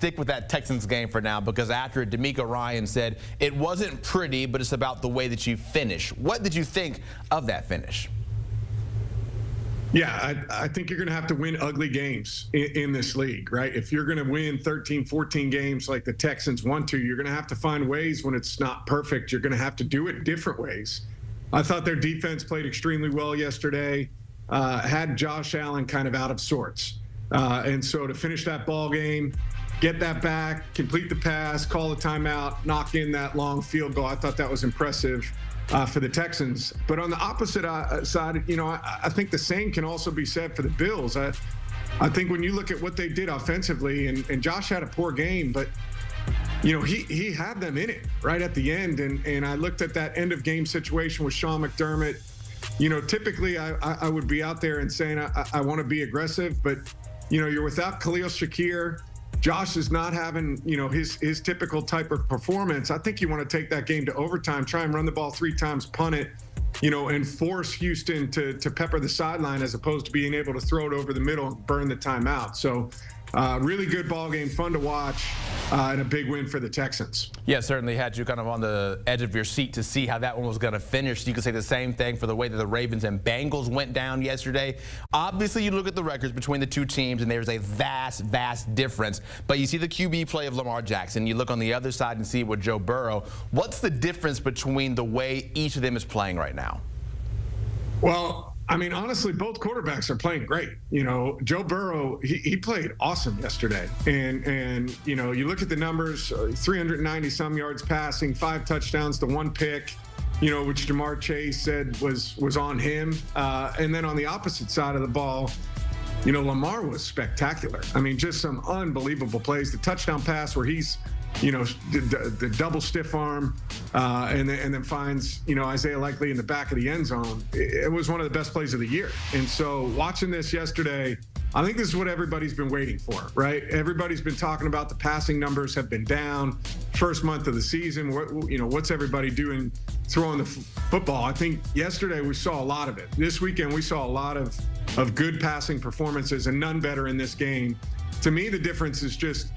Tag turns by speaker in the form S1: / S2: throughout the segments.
S1: stick with that Texans game for now, because after D'Amico Ryan said it wasn't pretty, but it's about the way that you finish. What did you think of that finish?
S2: Yeah, I think you're going to have to win ugly games in this league, right? If you're going to win 13, 14 games like the Texans want to, you're going to have to find ways when it's not perfect. You're going to have to do it different ways. I thought their defense played extremely well yesterday, had Josh Allen kind of out of sorts. And so to finish that ball game, get that back, complete the pass, call the timeout, knock in that long field goal, I thought that was impressive. For the Texans. But on the opposite side, I think the same can also be said for the Bills. I think when you look at what they did offensively, and Josh had a poor game, but he had them in it right at the end. And I looked at that end of game situation with Sean McDermott. Typically I would be out there and saying I want to be aggressive, but you're without Khalil Shakir. Josh is not having, his typical type of performance. I think you want to take that game to overtime, try and run the ball 3 times, punt it, and force Houston to pepper the sideline as opposed to being able to throw it over the middle and burn the timeout. So really good ball game, fun to watch, and a big win for the Texans.
S1: Yeah, certainly had you kind of on the edge of your seat to see how that one was going to finish. You could say the same thing for the way that the Ravens and Bengals went down yesterday. Obviously, you look at the records between the two teams, and there's a vast, vast difference. But you see the QB play of Lamar Jackson. You look on the other side and see it with Joe Burrow. What's the difference between the way each of them is playing right now?
S2: Well, I mean, honestly, both quarterbacks are playing great. Joe Burrow, he played awesome yesterday. And you look at the numbers, 390-some yards passing, 5 touchdowns to 1 pick, which Jamar Chase said was on him. And then on the opposite side of the ball, Lamar was spectacular. I mean, just some unbelievable plays. The touchdown pass where he's the double stiff arm, and then finds Isaiah Likely in the back of the end zone. It was one of the best plays of the year. And so watching this yesterday, I think this is what everybody's been waiting for, right? Everybody's been talking about the passing numbers have been down. First month of the season, what's everybody doing throwing the football? I think yesterday we saw a lot of it. This weekend we saw a lot of good passing performances, and none better in this game. To me, the difference is just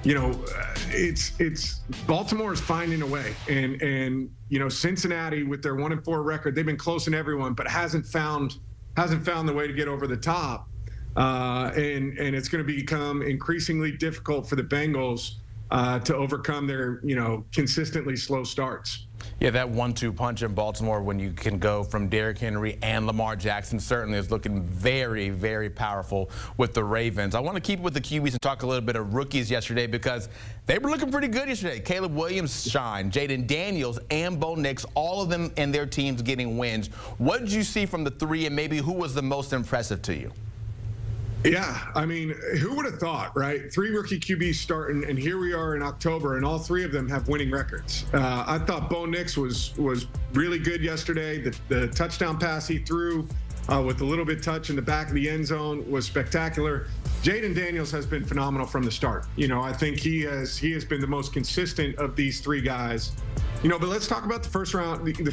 S2: it's Baltimore is finding a way, and Cincinnati with their 1-4 record, they've been close in everyone, but hasn't found the way to get over the top, and it's going to become increasingly difficult for the Bengals to overcome their consistently slow starts.
S1: Yeah, that 1-2 punch in Baltimore when you can go from Derrick Henry and Lamar Jackson certainly is looking very, very powerful with the Ravens. I want to keep with the QBs and talk a little bit of rookies yesterday because they were looking pretty good yesterday. Caleb Williams shined, Jaden Daniels and Bo Nix, all of them and their teams getting wins. What did you see from the 3, and maybe who was the most impressive to you?
S2: Yeah, I mean, who would have thought, right? 3 rookie QBs starting, and here we are in October, and all 3 of them have winning records. I thought Bo Nix was really good yesterday. The touchdown pass he threw with a little bit touch in the back of the end zone was spectacular. Jaden Daniels has been phenomenal from the start. I think he has been the most consistent of these 3 guys. But let's talk about the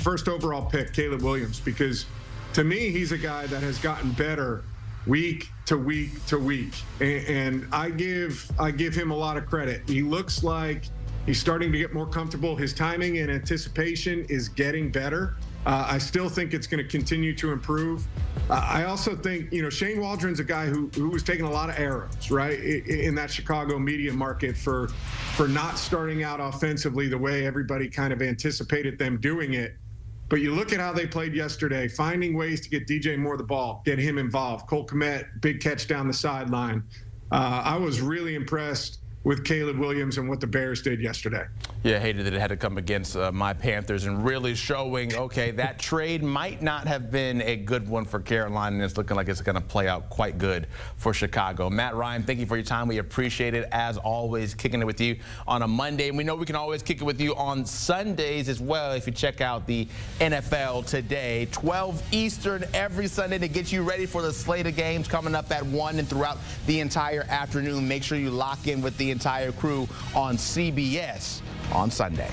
S2: first overall pick, Caleb Williams, because to me, he's a guy that has gotten better week to week to week, and I give him a lot of credit. He looks like he's starting to get more comfortable. His timing and anticipation is getting better. I still think it's going to continue to improve. I also think Shane Waldron's a guy who was taking a lot of arrows, right, in that Chicago media market for not starting out offensively the way everybody kind of anticipated them doing it. But you look at how they played yesterday, finding ways to get DJ Moore the ball, get him involved. Cole Kmet, big catch down the sideline. I was really impressed with Caleb Williams and what the Bears did yesterday.
S1: Yeah, hated that it had to come against my Panthers, and really showing, okay, that trade might not have been a good one for Carolina, and it's looking like it's going to play out quite good for Chicago. Matt Ryan, thank you for your time. We appreciate it, as always, kicking it with you on a Monday. And we know we can always kick it with you on Sundays as well if you check out the NFL Today, 12 Eastern every Sunday to get you ready for the slate of games coming up at 1 and throughout the entire afternoon. Make sure you lock in with the entire crew on CBS on Sunday.